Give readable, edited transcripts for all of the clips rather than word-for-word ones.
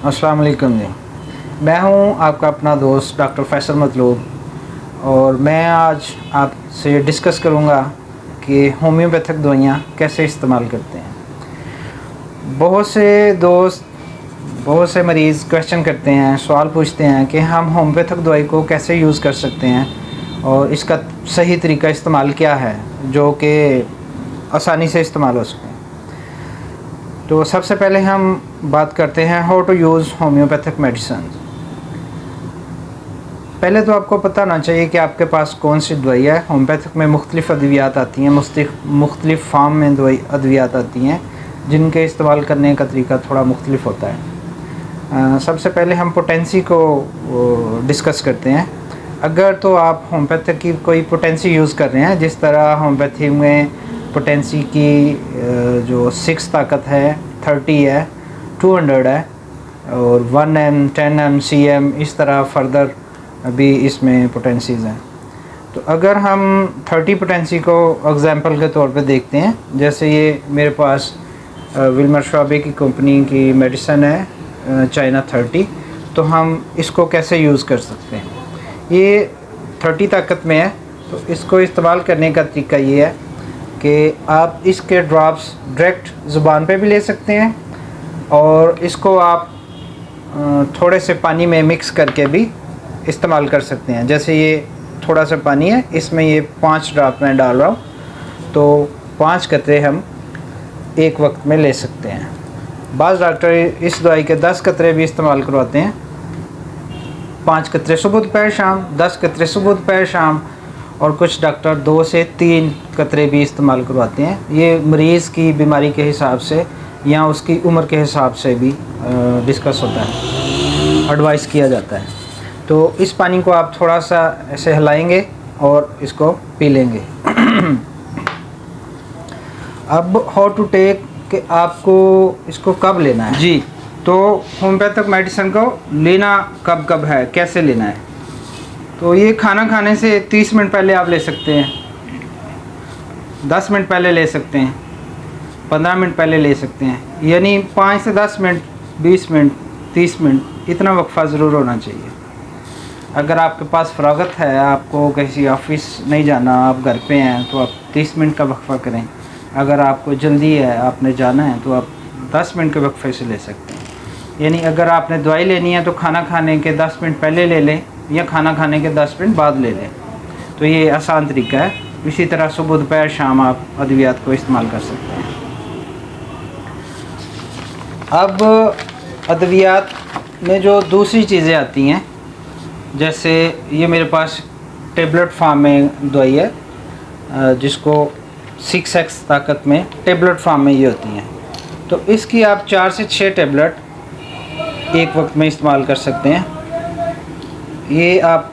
अस्सलाम वालेकुम जी। मैं हूं आपका अपना दोस्त डॉक्टर फैसल मतलूब और मैं आज आपसे डिस्कस करूंगा कि होम्योपैथिक दवाइयां कैसे इस्तेमाल करते हैं। बहुत से दोस्त, बहुत से मरीज़ क्वेश्चन करते हैं, सवाल पूछते हैं कि हम होम्योपैथिक दवाई को कैसे यूज़ कर सकते हैं और इसका सही तरीका इस्तेमाल क्या है जो कि आसानी से इस्तेमाल हो सके। तो सबसे पहले हम बात करते हैं how to use homeopathic medicine. पहले तो आपको पता होना चाहिए कि आपके पास कौन सी दवाई है। होम्योपैथिक में मुख्तलिफ़ अद्वियात आती हैं, मुख्तलिफ़ फार्म में दवाई अद्वियात आती हैं जिनके इस्तेमाल करने का तरीका थोड़ा मुख्तलिफ होता है। सबसे पहले हम पोटेंसी को डिस्कस करते हैं। अगर तो आप होम्योपैथिक की कोई पोटेंसी यूज़ कर रहे हैं, जिस तरह होम्योपैथी में पोटेंसी की जो 6 ताकत है 30 है, 200 है और 1M 10M CM, इस तरह फर्दर भी इसमें पोटेंसीज़ हैं। तो अगर हम 30 पोटेंसी को एग्जांपल के तौर पे देखते हैं, जैसे ये मेरे पास विल्मर श्वाबे की कंपनी की मेडिसिन है चाइना 30, तो हम इसको कैसे यूज़ कर सकते हैं। ये 30 ताकत में है, तो इसको इस्तेमाल करने का तरीका ये है कि आप इसके ड्रॉप्स डायरेक्ट ज़ुबान पे भी ले सकते हैं और इसको आप थोड़े से पानी में मिक्स करके भी इस्तेमाल कर सकते हैं। जैसे ये थोड़ा सा पानी है, इसमें ये 5 ड्रॉप मैं डाल रहा हूँ, तो 5 कतरे हम एक वक्त में ले सकते हैं। बाज़ डॉक्टर इस दवाई के 10 कतरे भी इस्तेमाल करवाते हैं, 5 कतरे सुबह दोपहर शाम, 10 कतरे सुबह दोपहर शाम, और कुछ डॉक्टर 2 से 3 कतरे भी इस्तेमाल करवाते हैं। ये मरीज़ की बीमारी के हिसाब से या उसकी उम्र के हिसाब से भी डिस्कस होता है, एडवाइस किया जाता है। तो इस पानी को आप थोड़ा सा ऐसे हिलाएंगे और इसको पी लेंगे। अब हाउ टू टेक कि आपको इसको कब लेना है जी। तो होम्योपैथिक मेडिसिन को लेना कब कब है, कैसे लेना है। तो ये खाना खाने से 30 मिनट पहले आप ले सकते हैं, 10 मिनट पहले ले सकते हैं, 15 मिनट पहले ले सकते हैं, यानी 5 से 10 मिनट, 20 मिनट, 30 मिनट, इतना वक्फा ज़रूर होना चाहिए। अगर आपके पास फ़रागत है, आपको किसी ऑफिस नहीं जाना, आप घर पे हैं, तो आप 30 मिनट का वक्फा करें। अगर आपको जल्दी है, आपने जाना है, तो आप 10 मिनट के वक्फे से ले सकते हैं। यानी अगर आपने दवाई लेनी है तो खाना खाने के 10 मिनट पहले ले लें या खाना खाने के 10 मिनट बाद ले लें। तो ये आसान तरीका है। इसी तरह सुबह दोपहर शाम आप अद्वियात को इस्तेमाल कर सकते हैं। अब अद्वियात में जो दूसरी चीज़ें आती हैं, जैसे ये मेरे पास टेबलेट फॉर्म में दवाई है जिसको 6x ताकत में टेबलेट फॉर्म में ये होती हैं। तो इसकी आप 4 से 6 टेबलेट एक वक्त में इस्तेमाल कर सकते हैं। ये आप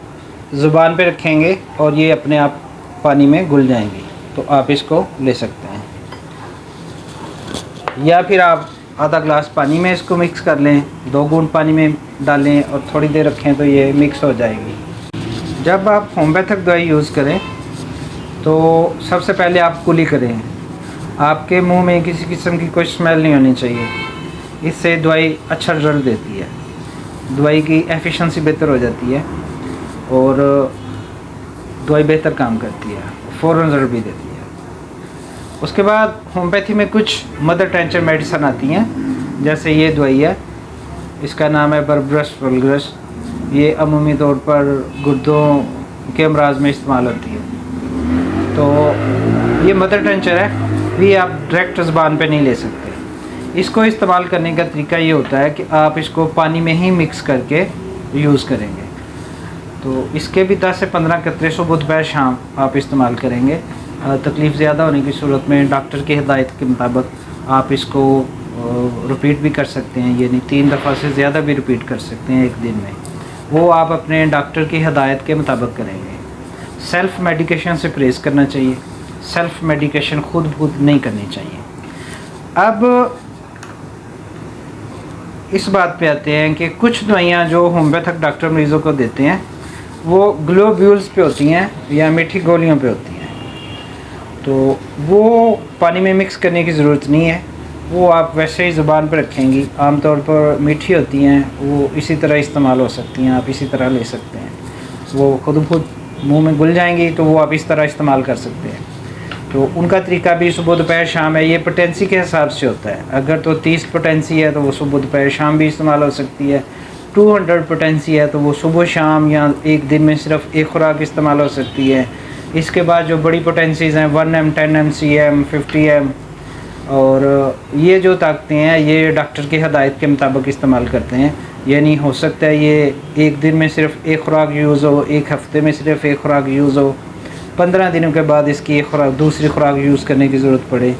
ज़ुबान पे रखेंगे और ये अपने आप पानी में घुल जाएंगी, तो आप इसको ले सकते हैं। या फिर आप आधा ग्लास पानी में इसको मिक्स कर लें, 2 बूंद पानी में डालें और थोड़ी देर रखें तो ये मिक्स हो जाएगी। जब आप होम्योपैथिक दवाई यूज़ करें तो सबसे पहले आप कुली करें। आपके मुंह में किसी किस्म की कोई स्मेल नहीं होनी चाहिए। इससे दवाई अच्छा रिजल्ट देती है, दवाई की एफिशिएंसी बेहतर हो जाती है और दवाई बेहतर काम करती है, फ़ौरन रिजल्ट भी देती है। उसके बाद होम्योपैथी में कुछ मदर टेंचर मेडिसिन आती हैं, जैसे ये दवाई है, इसका नाम है बर्बरस वल्गरस। ये अमूमी तौर पर गुर्दों के अमराज में इस्तेमाल होती है। तो ये मदर टेंचर है, भी आप डायरेक्ट ज़ुबान पे नहीं ले सकते। इसको इस्तेमाल करने का तरीका ये होता है कि आप इसको पानी में ही मिक्स करके यूज़ करेंगे। तो इसके भी 10 से 15 कतरे सुबह दोपहर शाम आप इस्तेमाल करेंगे। तकलीफ़ ज़्यादा होने की सूरत में डॉक्टर की हिदायत के मुताबिक आप इसको रिपीट भी कर सकते हैं, यानी 3 दफ़ा से ज़्यादा भी रिपीट कर सकते हैं एक दिन में। वो आप अपने डॉक्टर की हिदायत के मुताबिक करेंगे। सेल्फ़ मेडिकेशन से परहेज़ करना चाहिए, सेल्फ़ मेडिकेशन खुद नहीं करनी चाहिए। अब इस बात पे आते हैं कि कुछ दवाइयाँ जो होम्योपैथिक डॉक्टर मरीज़ों को देते हैं वो ग्लोब्यूल्स पे होती हैं या मीठी गोलियों पे होती हैं। तो वो पानी में मिक्स करने की ज़रूरत नहीं है। वो आप वैसे ही ज़ुबान पर रखेंगी, आमतौर पर मीठी होती हैं, वो इसी तरह इस्तेमाल हो सकती हैं, आप इसी तरह ले सकते हैं। वो खुद मुंह में घुल जाएंगी तो वो आप इस तरह इस्तेमाल कर सकते हैं। तो उनका तरीका भी सुबह दोपहर शाम है, ये पोटेंसी के हिसाब से होता है। अगर तो 30 पोटेंसी है तो वो सुबह दोपहर शाम भी इस्तेमाल हो सकती है। 200 पोटेंसी है तो वो सुबह शाम या एक दिन में सिर्फ एक खुराक इस्तेमाल हो सकती है। इसके बाद जो बड़ी पोटेंसीज़ हैं 1M, 10M, CM, 50M, और ये जो ताकतें हैं ये डॉक्टर की हदायत के मुताबिक इस्तेमाल करते हैं। यानी हो सकता है ये एक दिन में सिर्फ एक खुराक यूज़ हो, एक हफ़्ते में सिर्फ एक खुराक यूज़ हो, 15 दिनों के बाद इसकी एक खुराक दूसरी खुराक यूज़ करने की ज़रूरत पड़े।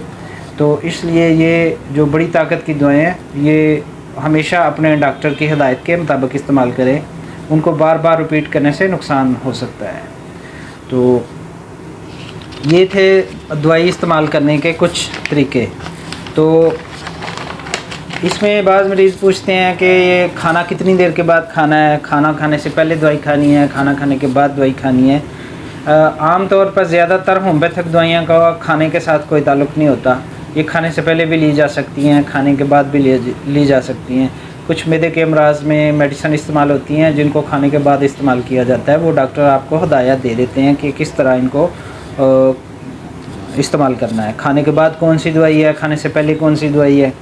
तो इसलिए ये जो बड़ी ताकत की दवाएँ हैं ये हमेशा अपने डॉक्टर की हदायत के मुताबिक इस्तेमाल करें। उनको बार बार रिपीट करने से नुकसान हो सकता है। तो ये थे दवाई इस्तेमाल करने के कुछ तरीके। तो इसमें बाज़ मरीज़ पूछते हैं कि ये खाना कितनी देर के बाद खाना है, खाना खाने से पहले दवाई खानी है, खाना खाने के बाद दवाई खानी है। आम तौर पर ज़्यादातर होम्योपैथिक दवाइयाँ का खाने के साथ कोई ताल्लुक़ नहीं होता। ये खाने से पहले भी ली जा सकती हैं, खाने के बाद भी ली जा सकती हैं। कुछ मैदे के अमराज में मेडिसिन इस्तेमाल होती हैं जिनको खाने के बाद इस्तेमाल किया जाता है। वो डॉक्टर आपको हदायत दे देते हैं कि किस तरह इनको इस्तेमाल करना है। खाने के बाद कौन सी दवाई है, खाने से पहले कौन सी दवाई है।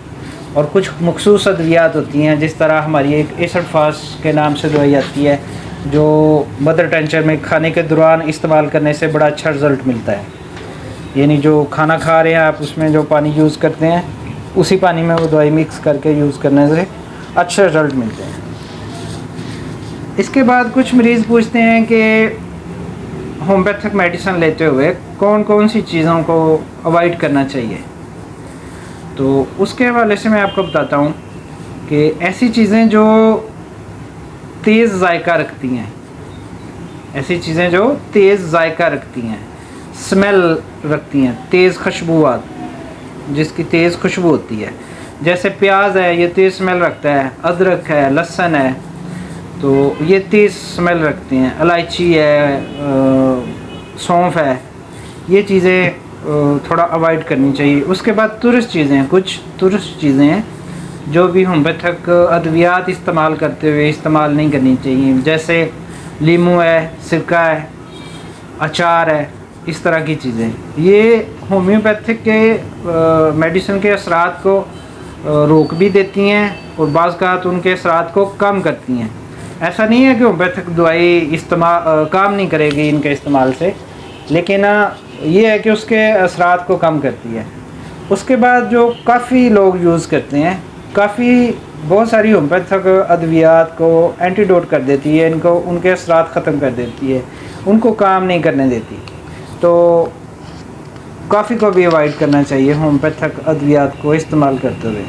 और कुछ मखसूस अद्वियात होती हैं, जिस तरह हमारी एक एसिड फास्ट के नाम से दवाई आती है जो मदर टेंशन में खाने के दौरान इस्तेमाल करने से बड़ा अच्छा रिज़ल्ट मिलता है। यानी जो खाना खा रहे हैं आप उसमें जो पानी यूज़ करते हैं उसी पानी में वो दवाई मिक्स करके यूज़ करने से अच्छे रिज़ल्ट मिलते हैं। इसके बाद कुछ मरीज़ पूछते हैं कि होम्योपैथिक मेडिसिन लेते हुए कौन कौन सी चीज़ों को अवॉइड करना चाहिए। तो उसके हवाले से मैं आपको बताता हूँ कि ऐसी चीज़ें जो तेज़ जायका रखती हैं, ऐसी चीज़ें जो तेज़ जायका रखती हैं, स्मेल रखती हैं, तेज़ खुशबूआत, जिसकी तेज़ खुशबू होती है, जैसे प्याज है ये तेज़ स्मेल रखता है, अदरक है, लहसुन है, तो ये तेज़ स्मेल रखते हैं, इलायची है, सौंफ है, ये चीज़ें थोड़ा अवॉइड करनी चाहिए। उसके बाद तुरस चीज़ें, कुछ तुरस चीज़ें हैं जो भी होम्योपैथिक अद्वियात इस्तेमाल करते हुए इस्तेमाल नहीं करनी चाहिए, जैसे लीमू है, सिरका है, अचार है, इस तरह की चीज़ें। ये होम्योपैथिक के मेडिसिन के असरात को रोक भी देती हैं और बाज़ औक़ात उनके असरात को कम करती हैं। ऐसा नहीं है कि होम्योपैथिक दवाई इस्तेमाल काम नहीं करेगी इनके इस्तेमाल से, लेकिन ये है कि उसके असरात को कम करती है। उसके बाद जो काफ़ी लोग यूज़ करते हैं, काफ़ी बहुत सारी होम्योपैथिक अद्वियात को एंटीडोट कर देती है, इनको उनके असरात ख़त्म कर देती है, उनको काम नहीं करने देती। तो काफ़ी को भी अवॉइड करना चाहिए होम्योपैथिक अद्वियात को इस्तेमाल करते हुए।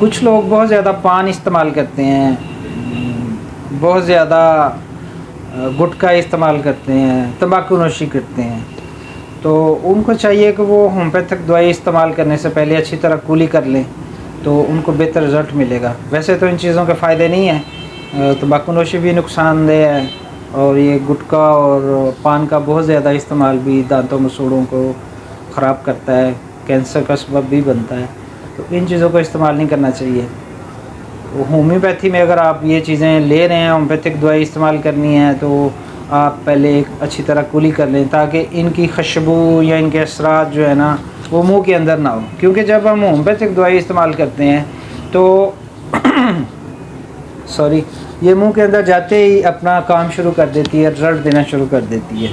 कुछ लोग बहुत ज़्यादा पान इस्तेमाल करते हैं, बहुत ज़्यादा गुटखा इस्तेमाल करते हैं, तंबाकू नोशी करते हैं, तो उनको चाहिए कि वो होम्योपैथिक दवाई इस्तेमाल करने से पहले अच्छी तरह कुली कर लें, तो उनको बेहतर रिज़ल्ट मिलेगा। वैसे तो इन चीज़ों के फ़ायदे नहीं हैं, तंबाकू नोशी भी नुकसानदेह है और ये गुटखा और पान का बहुत ज़्यादा इस्तेमाल भी दांतों मसूड़ों को ख़राब करता है, कैंसर का सबब भी बनता है। तो इन चीज़ों को इस्तेमाल नहीं करना चाहिए। होम्योपैथी में अगर आप ये चीज़ें ले रहे हैं, होम्योपैथिक दवाई इस्तेमाल करनी है, तो आप पहले एक अच्छी तरह कुली कर लें ताकि इनकी खुशबू या इनके असरात जो है ना वो मुंह के अंदर ना हो। क्योंकि जब हम होम्योपैथिक दवाई इस्तेमाल करते हैं तो ये मुंह के अंदर जाते ही अपना काम शुरू कर देती है, रिजल्ट देना शुरू कर देती है।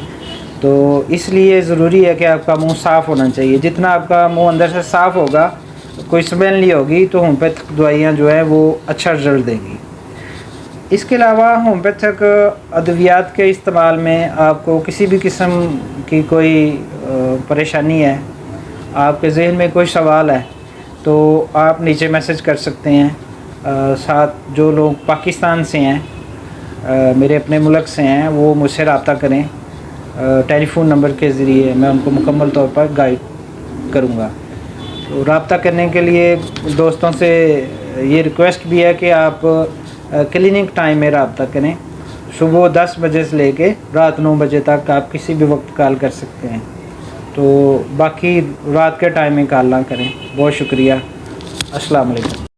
तो इसलिए ज़रूरी है कि आपका मुंह साफ़ होना चाहिए। जितना आपका मुंह अंदर से साफ़ होगा, कोई स्मेल नहीं होगी, तो होम्योपैथिक दवाइयाँ जो है वो अच्छा रिजल्ट देंगी। इसके अलावा होम्योपैथिक अद्वियात के इस्तेमाल में आपको किसी भी किस्म की कोई परेशानी है, आपके जहन में कोई सवाल है, तो आप नीचे मैसेज कर सकते हैं। साथ जो लोग पाकिस्तान से हैं, मेरे अपने मुल्क से हैं, वो मुझसे रब्ता करें टेलीफ़ोन नंबर के ज़रिए, मैं उनको मुकम्मल तौर पर गाइड करूँगा। तो रब्ता करने के लिए दोस्तों से ये रिक्वेस्ट भी है कि आप क्लिनिक टाइम में रब्ता करें। सुबह 10 बजे से लेके रात 9 बजे तक आप किसी भी वक्त कॉल कर सकते हैं। तो बाकी रात के टाइम में कॉल ना करें। बहुत शुक्रिया। अस्सलाम वालेकुम।